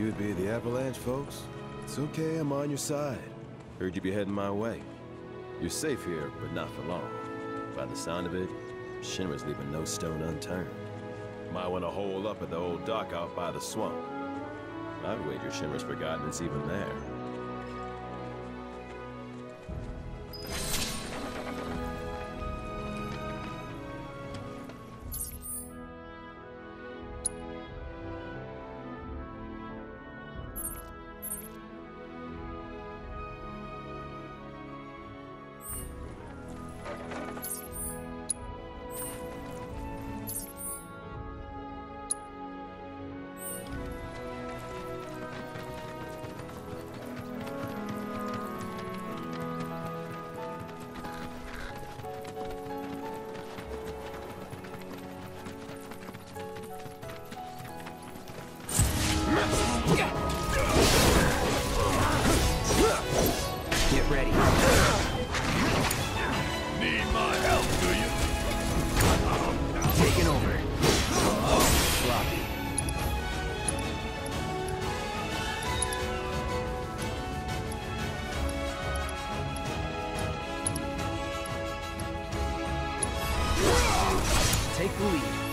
You'd be the avalanche, folks? It's okay, I'm on your side. Heard you'd be heading my way. You're safe here, but not for long. By the sound of it, Shinra's leaving no stone unturned. Might want to hole up at the old dock out by the swamp. I'd wager Shinra's forgotten it's even there. Take the lead.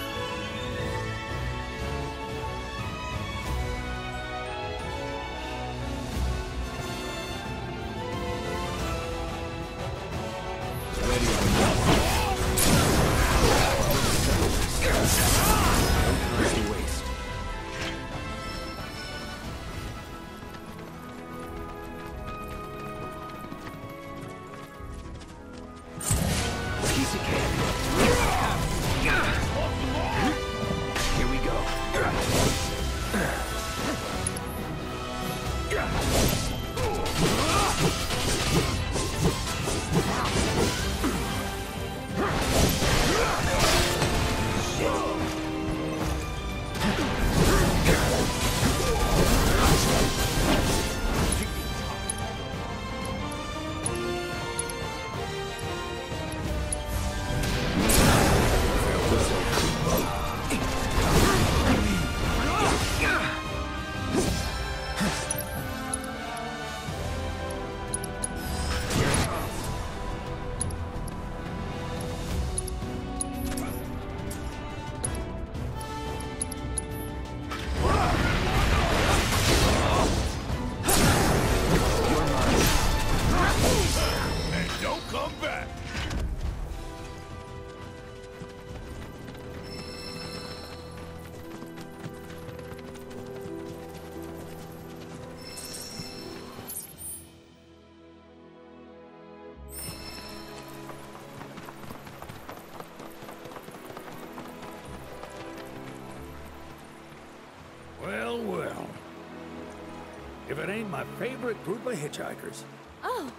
if it ain't my favorite group of hitchhikers. Oh,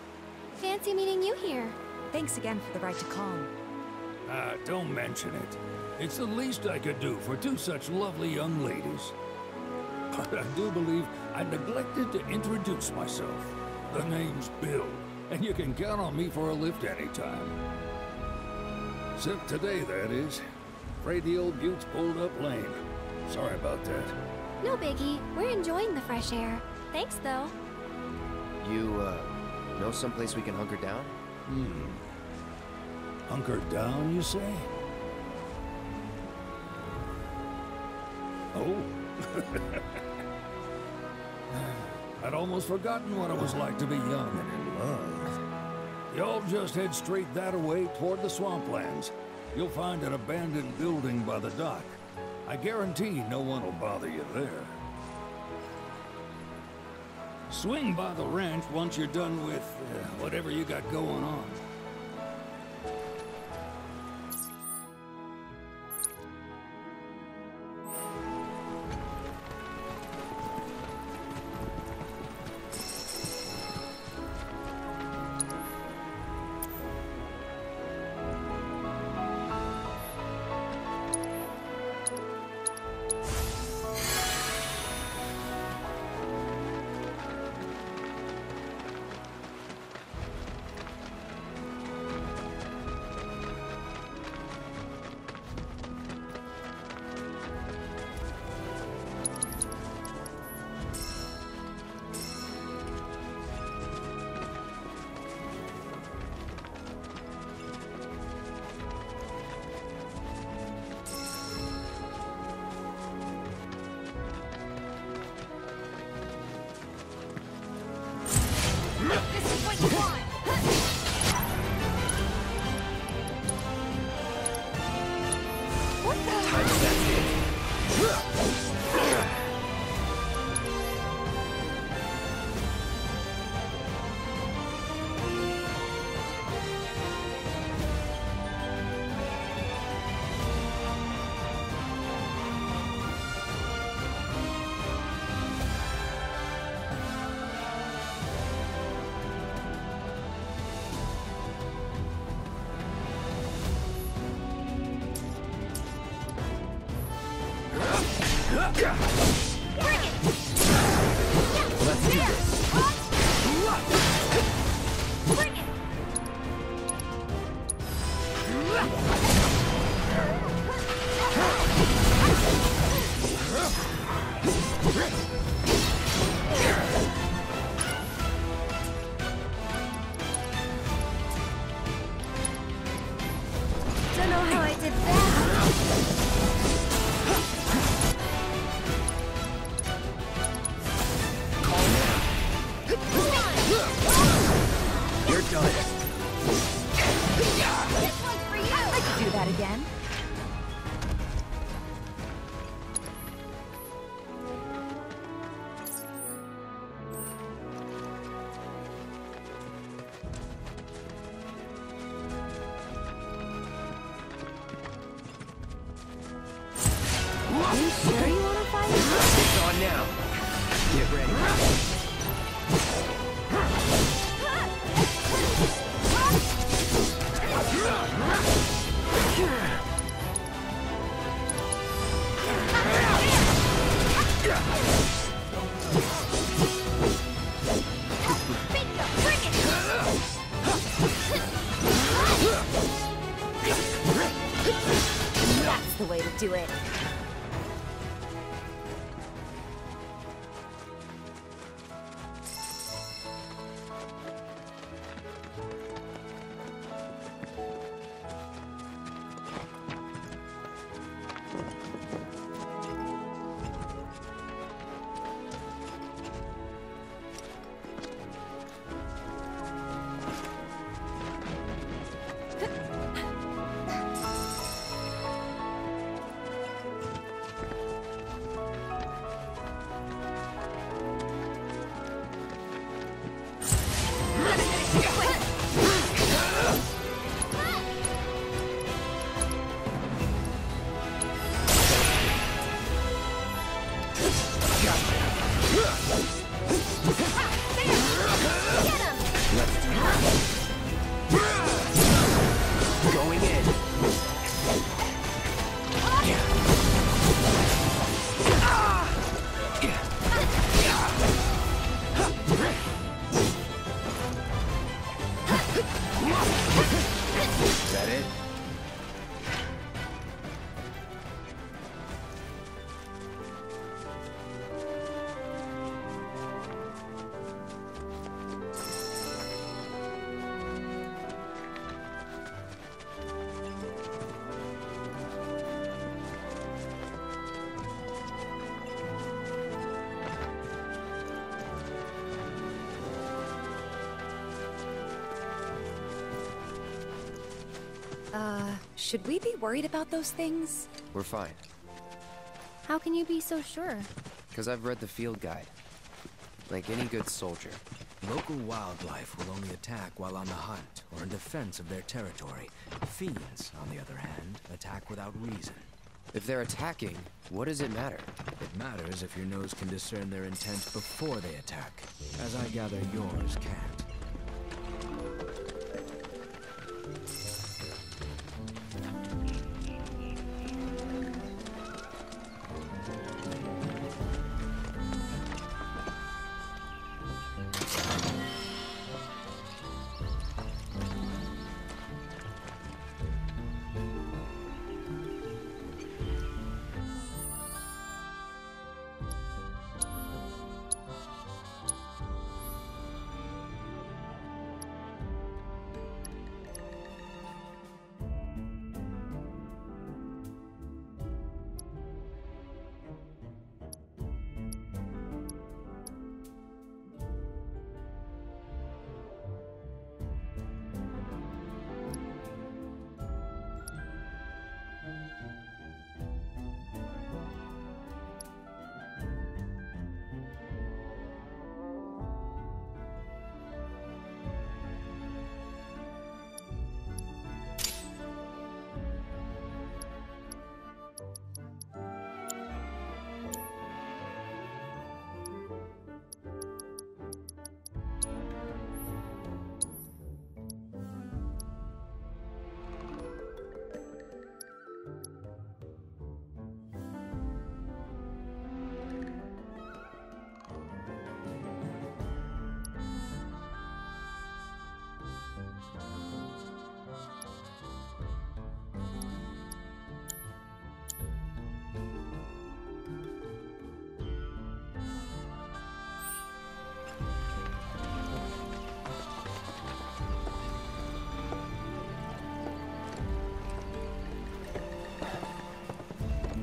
fancy meeting you here. Thanks again for the right to calm. Don't mention it. It's the least I could do for two such lovely young ladies. But I do believe I neglected to introduce myself. The name's Bill, and you can count on me for a lift anytime. Except today, that is. Afraid the old bute's pulled up lame. Sorry about that. No biggie. We're enjoying the fresh air. Thanks, though. You, know someplace we can hunker down? Hunker down, you say? Oh. I'd almost forgotten what it was like to be young and in love. Y'all just head straight that-a-way toward the swamplands. You'll find an abandoned building by the dock. I guarantee no one will bother you there. Swing by the ranch once you're done with whatever you got going on. This is what you want! What Don't know how I did that. You're done. This one's for you. I could do that again. You sure you want to fight? It's on now. Get ready. That's the way to do it. Going in. Is that it? Should we be worried about those things? We're fine. How can you be so sure? Because I've read the field guide. Like any good soldier. Local wildlife will only attack while on the hunt or in defense of their territory. Fiends, on the other hand, attack without reason. If they're attacking, what does it matter? It matters if your nose can discern their intent before they attack, as I gather yours can't.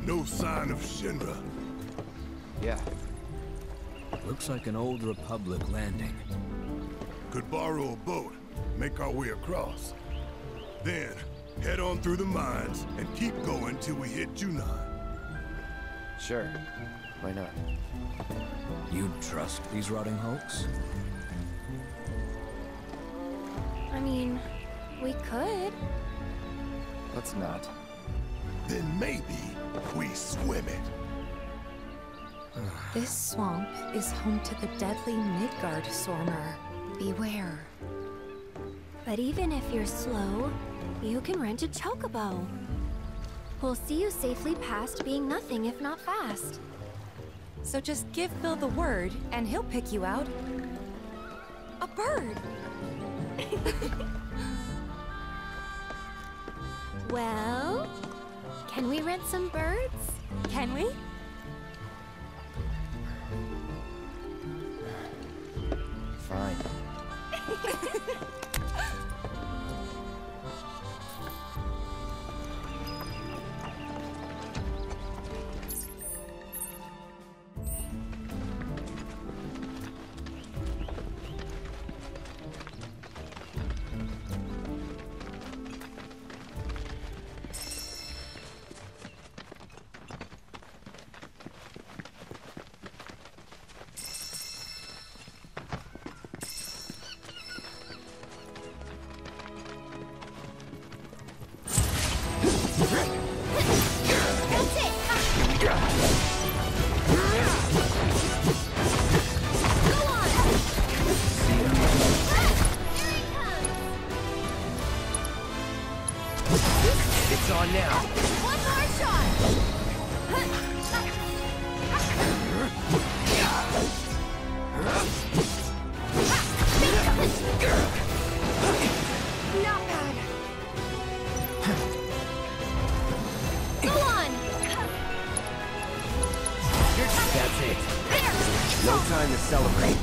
No sign of Shinra. Yeah. Looks like an old Republic landing. Could borrow a boat, make our way across. Then, head on through the mines and keep going till we hit Junon. Sure. Why not? You trust these rotting hulks? I mean, we could. Let's not. Then maybe we swim it. This swamp is home to the deadly Midgard Sormer. Beware. But even if you're slow, you can rent a chocobo. We'll see you safely past being nothing if not fast. So just give Bill the word, and he'll pick you out. A bird! Well, can we rent some birds? Can we? Fine. It's on now. One more shot! Not bad. Go on! That's it. There! No time to celebrate.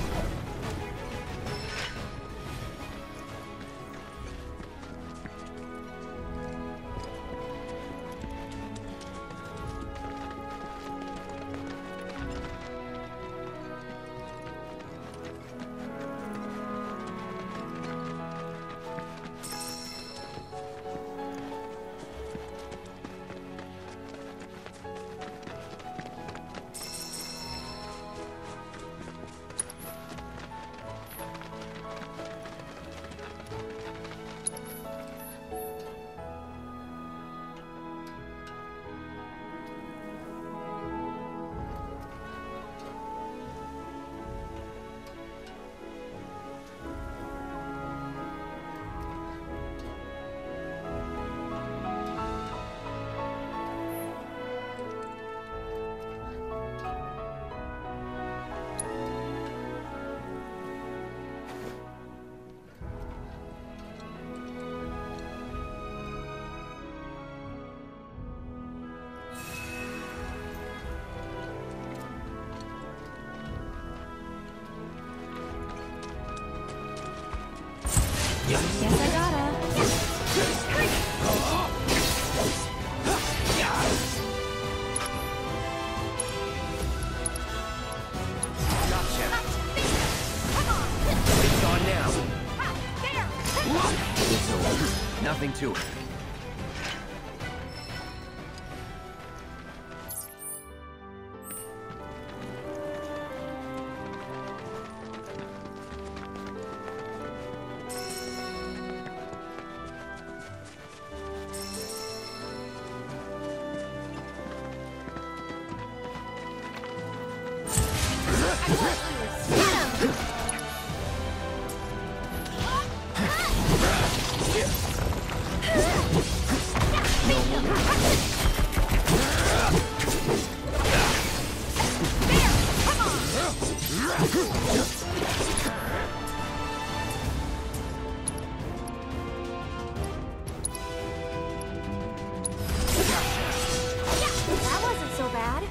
Guess I gotta. Gotcha. It's on now. There! It's over. Nothing to it. That wasn't so bad.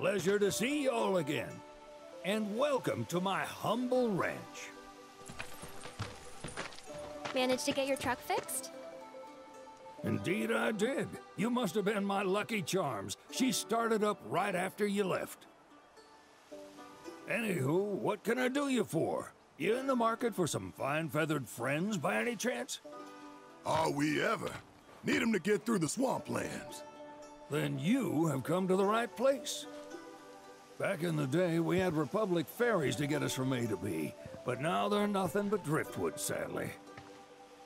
Pleasure to see y'all again. And welcome to my humble ranch. Managed to get your truck fixed? Indeed I did. You must have been my lucky charms. She started up right after you left. Anywho, what can I do you for? You in the market for some fine-feathered friends by any chance? Are we ever? Need 'em to get through the swamplands. Then you have come to the right place. Back in the day, we had Republic ferries to get us from A to B, but now they're nothing but driftwood, sadly.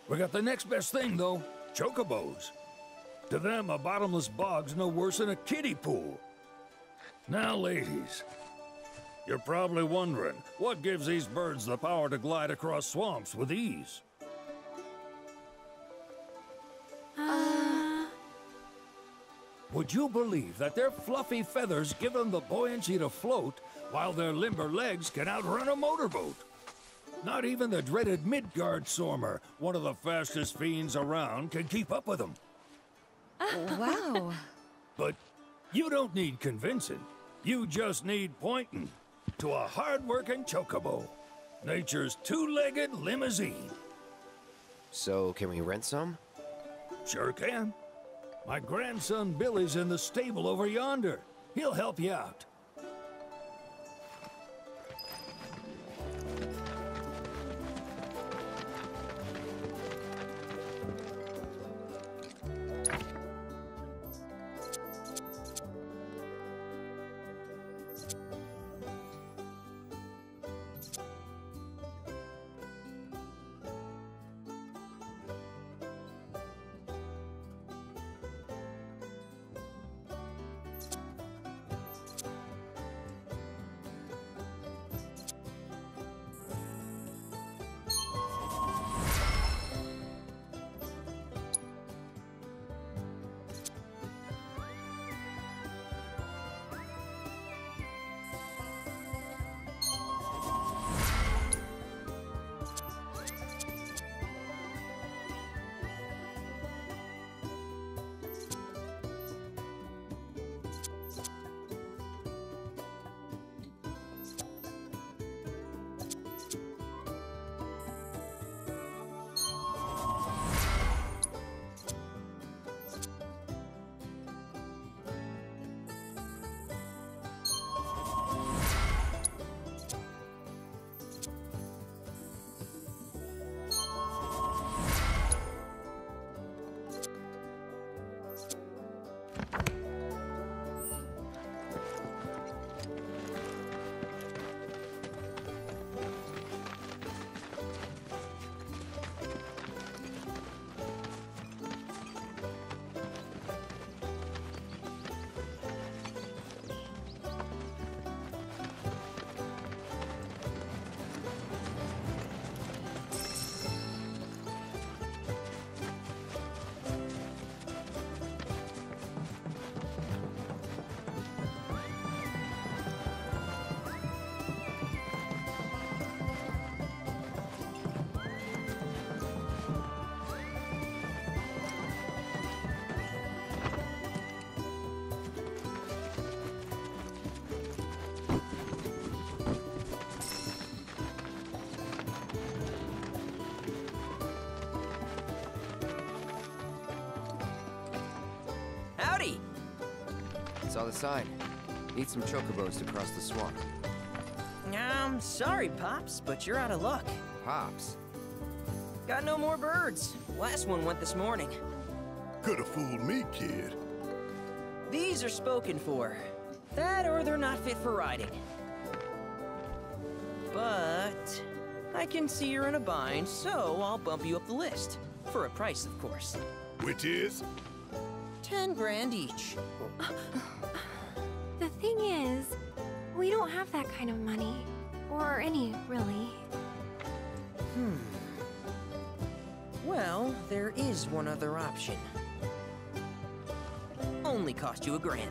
We got the next best thing, though, chocobos. To them, a bottomless bog's no worse than a kiddie pool. Now, ladies, you're probably wondering, what gives these birds the power to glide across swamps with ease? Would you believe that their fluffy feathers give them the buoyancy to float, while their limber legs can outrun a motorboat? Not even the dreaded Midgard Sormer, one of the fastest fiends around, can keep up with them. Wow. But you don't need convincing. You just need pointing to a hard-working chocobo. Nature's two-legged limousine. So, can we rent some? Sure can. My grandson Billy's in the stable over yonder. He'll help you out. Howdy! Saw the sign. Need some chocobos to cross the swamp. Sorry, Pops, but you're out of luck. Pops? Got no more birds. Last one went this morning. Could've fooled me, kid. These are spoken for. That or they're not fit for riding. But I can see you're in a bind, so I'll bump you up the list. For a price, of course. Which is? 10 grand each. The thing is, we don't have that kind of money. Or any, really. Well, there is one other option. Only cost you $1,000.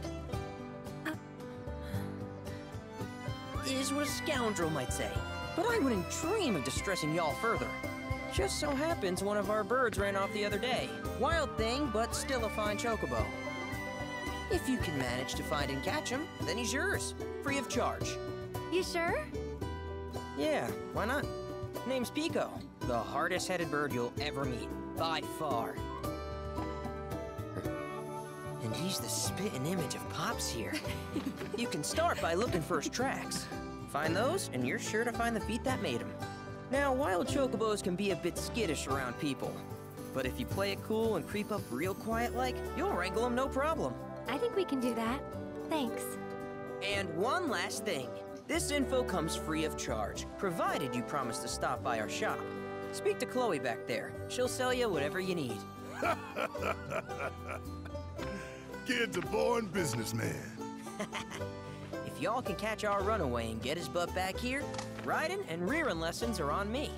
Is what a scoundrel might say. But I wouldn't dream of distressing y'all further. Just so happens one of our birds ran off the other day. Wild thing, but still a fine chocobo. If you can manage to find and catch him, then he's yours, free of charge. You sure? Yeah, why not? Name's Pico, the hardest-headed bird you'll ever meet, by far. And he's the spitting image of Pops here. You can start by looking for his tracks. Find those, and you're sure to find the feet that made him. Now, wild chocobos can be a bit skittish around people, but if you play it cool and creep up real quiet-like, you'll wrangle them no problem. I think we can do that. Thanks. And one last thing. This info comes free of charge, provided you promise to stop by our shop. Speak to Chloe back there. She'll sell you whatever you need. Kid's a born businessman. If y'all can catch our runaway and get his butt back here, riding and rearing lessons are on me.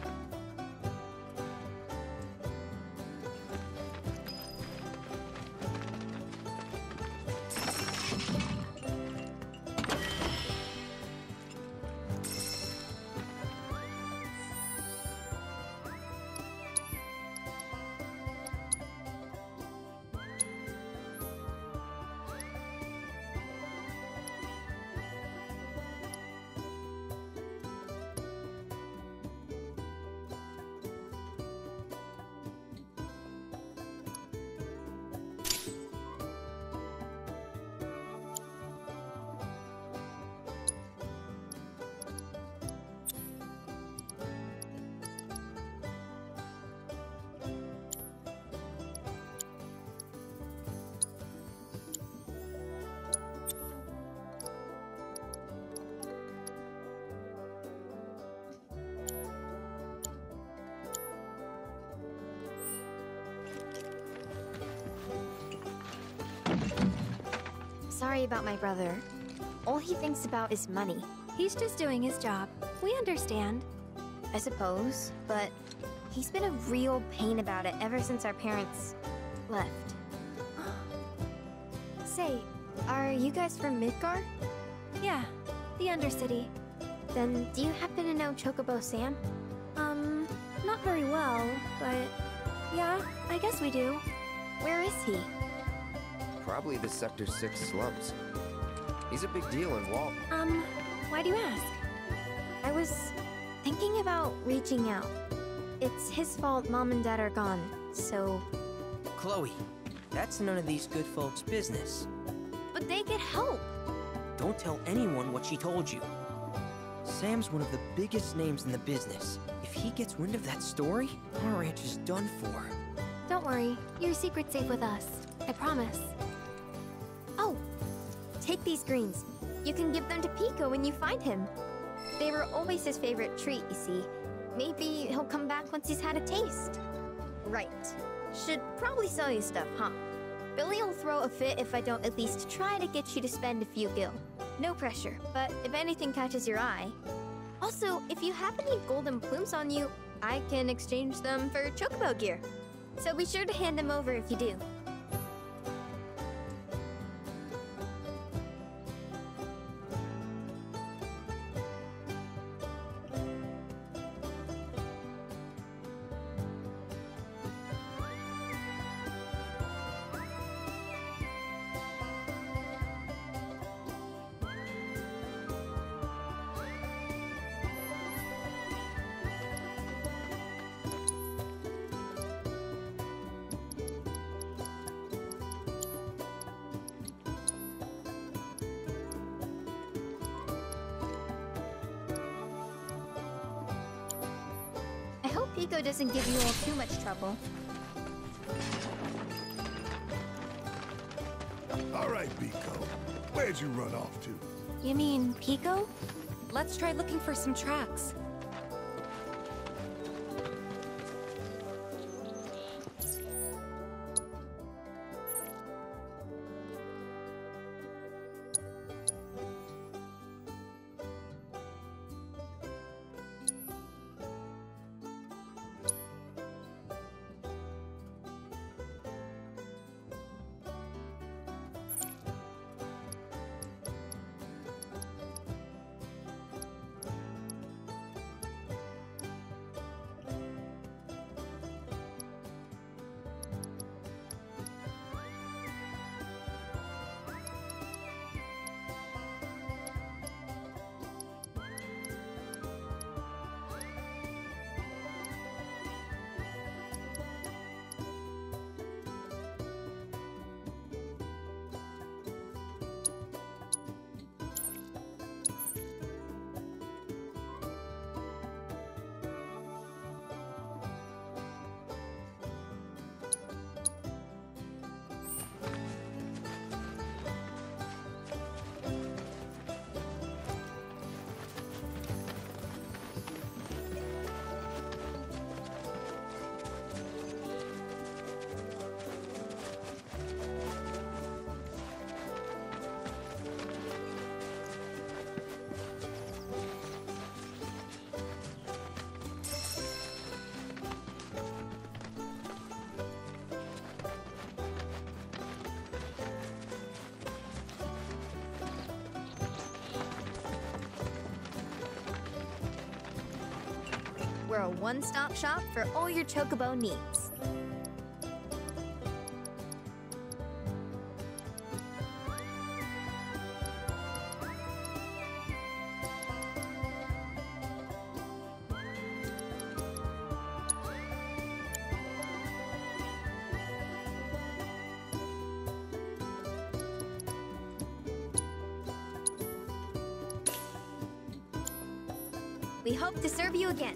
Sorry about my brother. All he thinks about is money. He's just doing his job. We understand. I suppose, but he's been a real pain about it ever since our parents left. Say, are you guys from Midgar? Yeah, the Undercity. Then do you happen to know Chocobo Sam? Not very well, but yeah, I guess we do. Where is he? Probably the Sector 6 slums. He's a big deal in Walt. Why do you ask? I was thinking about reaching out. It's his fault Mom and Dad are gone, so... Chloe, that's none of these good folks' business. But they get help! Don't tell anyone what she told you. Sam's one of the biggest names in the business. If he gets wind of that story, our ranch is done for. Don't worry, your secret's safe with us. I promise. Oh! Take these greens. You can give them to Pico when you find him. They were always his favorite treat, you see. Maybe he'll come back once he's had a taste. Right. Should probably sell you stuff, huh? Billy will throw a fit if I don't at least try to get you to spend a few gil. No pressure, but if anything catches your eye... Also, if you have any golden plumes on you, I can exchange them for chocobo gear. So be sure to hand them over if you do. Pico doesn't give you all too much trouble. All right, Pico. Where'd you run off to? You mean Pico? Let's try looking for some tracks. We're a one-stop shop for all your chocobo needs. We hope to serve you again.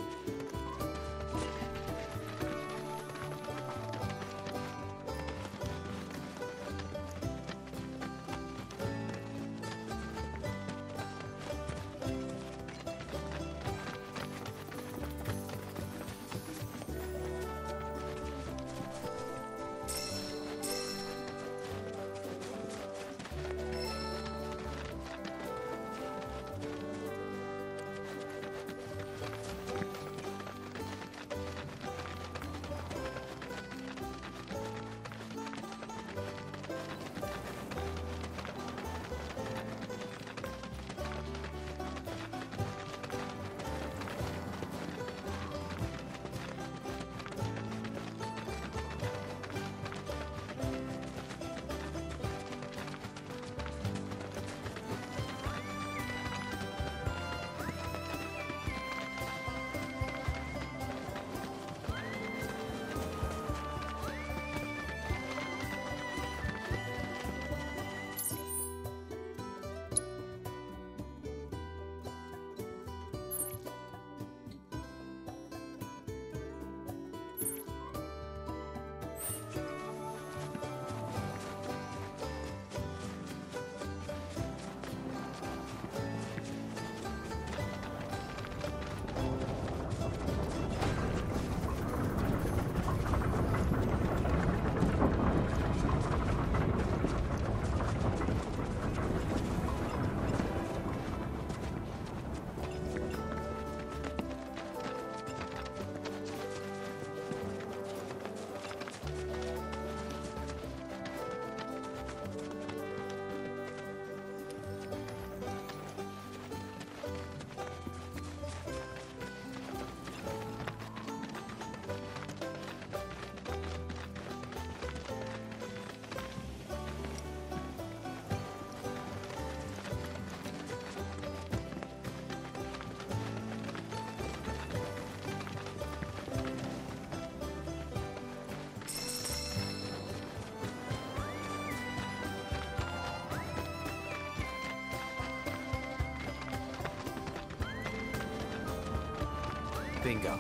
Bingo.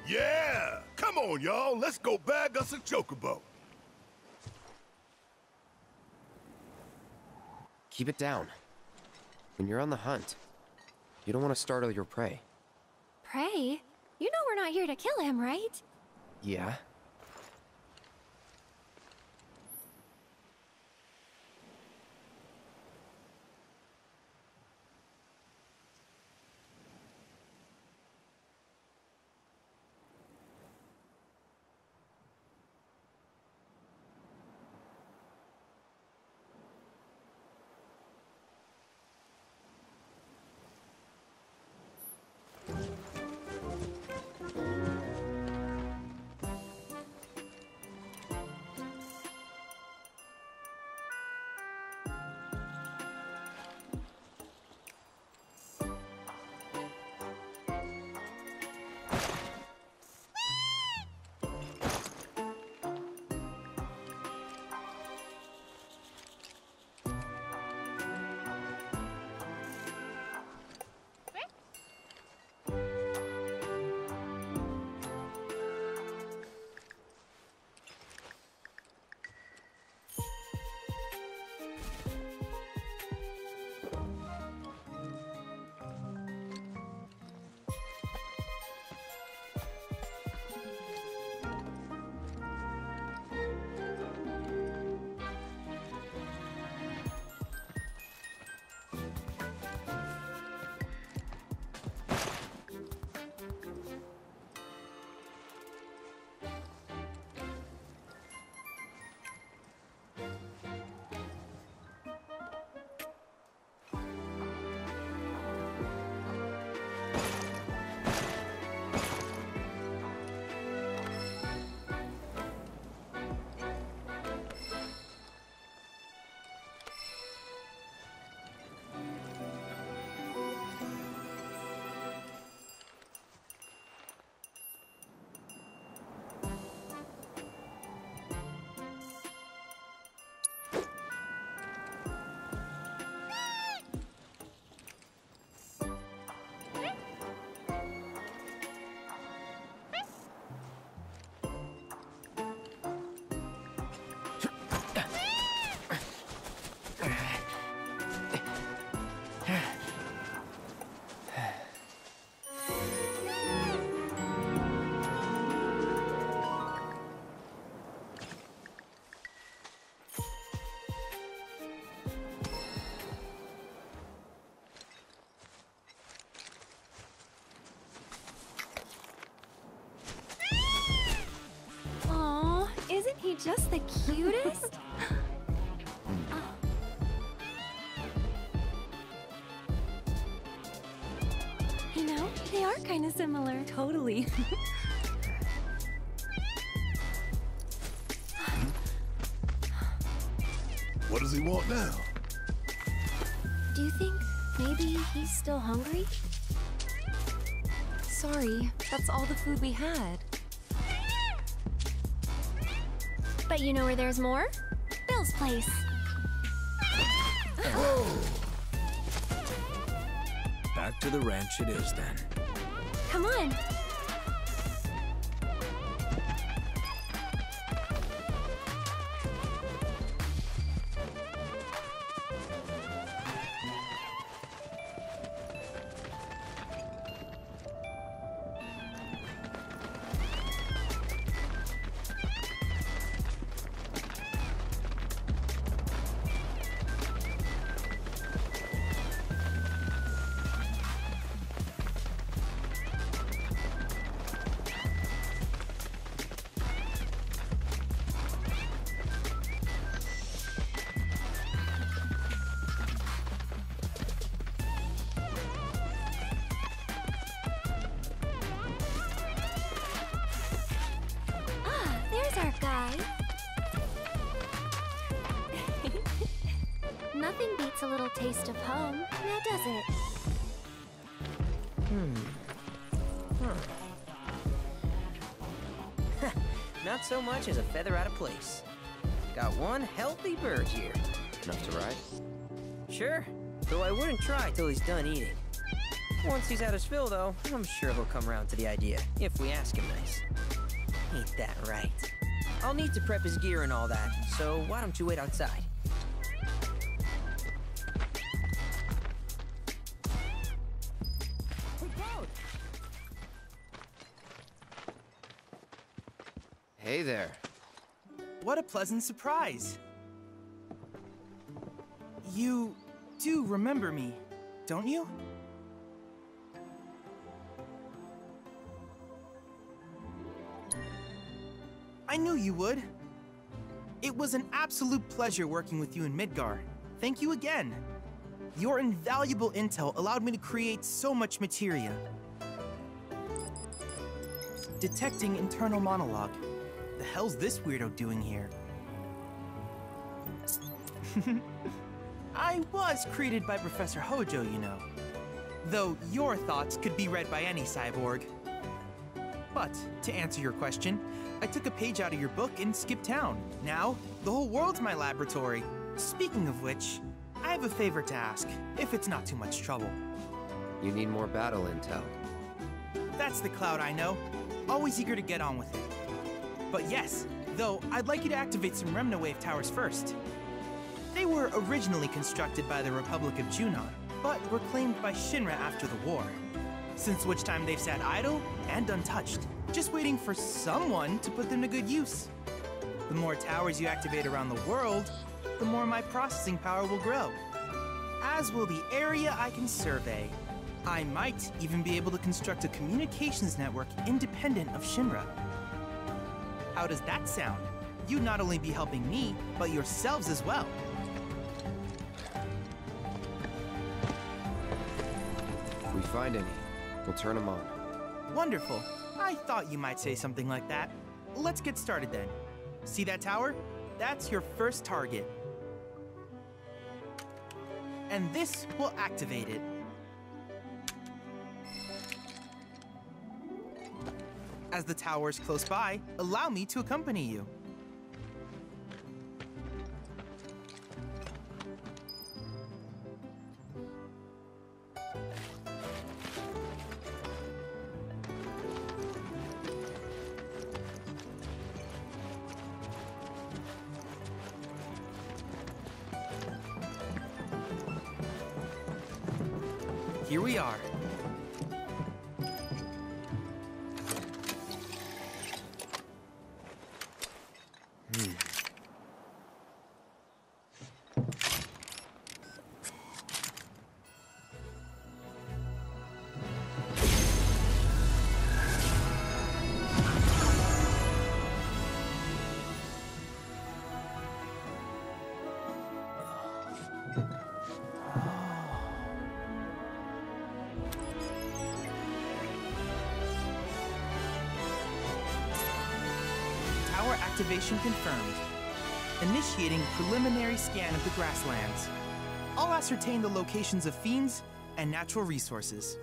Yeah! Come on, y'all. Let's go bag us a chocobo. Keep it down. When you're on the hunt, you don't want to startle your prey. Prey? You know we're not here to kill him, right? Yeah? he just the cutest? You know, they are kind of similar. Totally. What does he want now? Do you think maybe he's still hungry? Sorry, that's all the food we had. But you know where there's more? Bill's place. Whoa! Back to the ranch it is then. Come on. Our guy. Nothing beats a little taste of home, now does it? Not so much as a feather out of place. Got one healthy bird here. Enough to ride? Sure, though I wouldn't try till he's done eating. Once he's had his fill, though, I'm sure he'll come around to the idea, if we ask him nice. Ain't that right? I'll need to prep his gear and all that, so why don't you wait outside? Hey there. What a pleasant surprise. You do remember me, don't you? I knew you would. It was an absolute pleasure working with you in Midgar. Thank you again. Your invaluable intel allowed me to create so much materia. Detecting internal monologue. The hell's this weirdo doing here? I was created by Professor Hojo, you know. Though your thoughts could be read by any cyborg. But, to answer your question, I took a page out of your book and skipped town. Now, the whole world's my laboratory. Speaking of which, I have a favor to ask, if it's not too much trouble. You need more battle intel. That's the Cloud I know. Always eager to get on with it. But yes, though, I'd like you to activate some Remna Wave towers first. They were originally constructed by the Republic of Junon, but were claimed by Shinra after the war. Since which time they've sat idle and untouched, just waiting for someone to put them to good use. The more towers you activate around the world, the more my processing power will grow. As will the area I can survey. I might even be able to construct a communications network independent of Shinra. How does that sound? You'd not only be helping me, but yourselves as well. If we find any, we'll turn them on. Wonderful. I thought you might say something like that. Let's get started then. See that tower? That's your first target. And this will activate it. As the tower is close by, allow me to accompany you. Here we are. Tower activation confirmed. Initiating preliminary scan of the grasslands. I'll ascertain the locations of fiends and natural resources.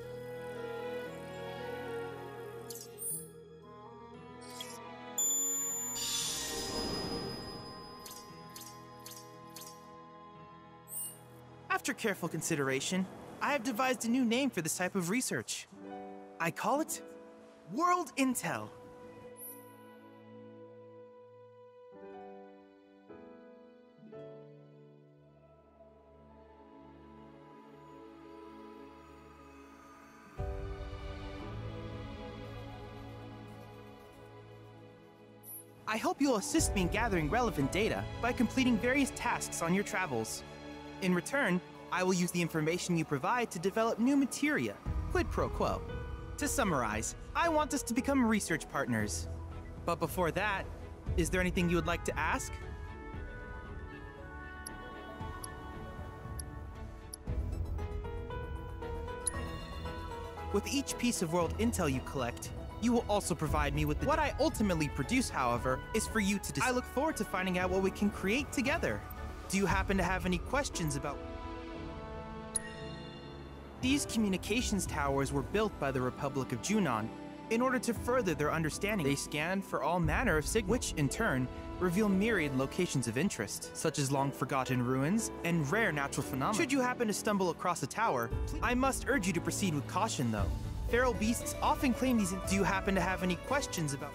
After careful consideration, I have devised a new name for this type of research. I call it World Intel. I hope you'll assist me in gathering relevant data by completing various tasks on your travels. In return, I will use the information you provide to develop new materia, quid pro quo. To summarize, I want us to become research partners. But before that, is there anything you would like to ask? With each piece of world intel you collect, you will also provide me with what I ultimately produce, however, is for you to decide. I look forward to finding out what we can create together. Do you happen to have any questions about... These communications towers were built by the Republic of Junon in order to further their understanding. They scan for all manner of signals, which, in turn, reveal myriad locations of interest, such as long-forgotten ruins and rare natural phenomena. Should you happen to stumble across a tower, I must urge you to proceed with caution, though. Feral beasts often claim these... Do you happen to have any questions about...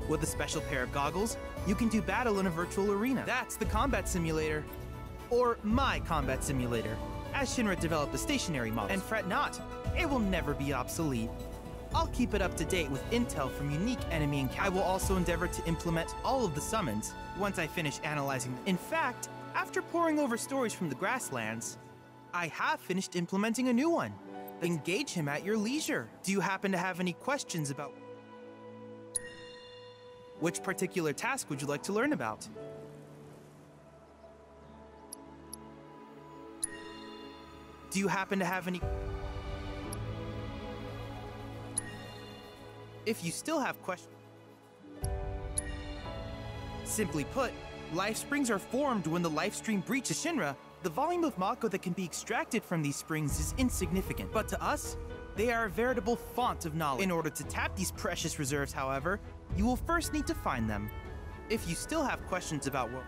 With a special pair of goggles, you can do battle in a virtual arena. That's the combat simulator. Or my combat simulator, as Shinra developed a stationary model. And fret not, it will never be obsolete. I'll keep it up to date with intel from unique enemy encounters. I will also endeavor to implement all of the summons once I finish analyzing them. In fact, after poring over stories from the grasslands, I have finished implementing a new one. Engage him at your leisure. Do you happen to have any questions about... Which particular task would you like to learn about? Do you happen to have any... If you still have questions... Simply put, life springs are formed when the life stream breaches Shinra. The volume of Mako that can be extracted from these springs is insignificant, but to us, they are a veritable font of knowledge. In order to tap these precious reserves, however, you will first need to find them. If you still have questions about what...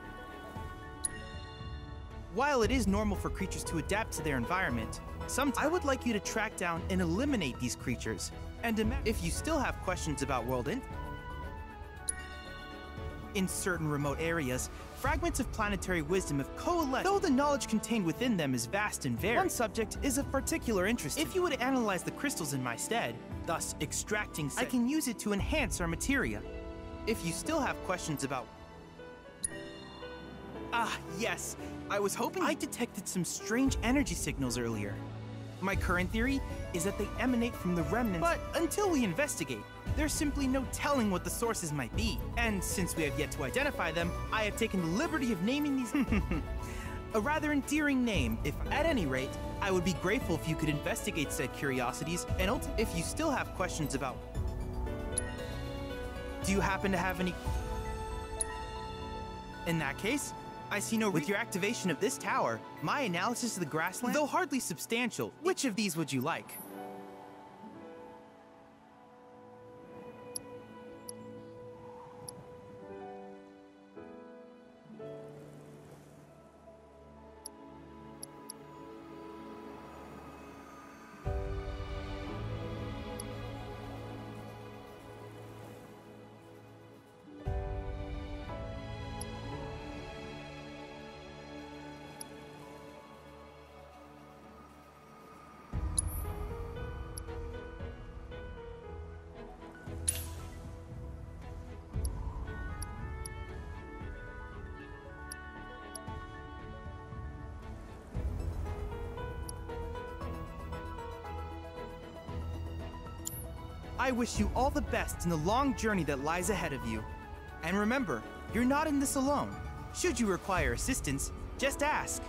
While it is normal for creatures to adapt to their environment, sometimes I would like you to track down and eliminate these creatures. And if you still have questions about world in certain remote areas, fragments of planetary wisdom have coalesced. Though the knowledge contained within them is vast and varied, one subject is of particular interest. If you would analyze the crystals in my stead, thus extracting, I can use it to enhance our materia. If you still have questions about... Ah, yes. I was hoping I detected some strange energy signals earlier. My current theory is that they emanate from the remnants, but until we investigate, there's simply no telling what the sources might be. And since we have yet to identify them, I have taken the liberty of naming these... A rather endearing name. At any rate, I would be grateful if you could investigate said curiosities, and if you still have questions about... Do you happen to have any... In that case, I see no... With your activation of this tower, my analysis of the grassland, though hardly substantial, which of these would you like? I wish you all the best in the long journey that lies ahead of you. And remember, you're not in this alone. Should you require assistance, just ask.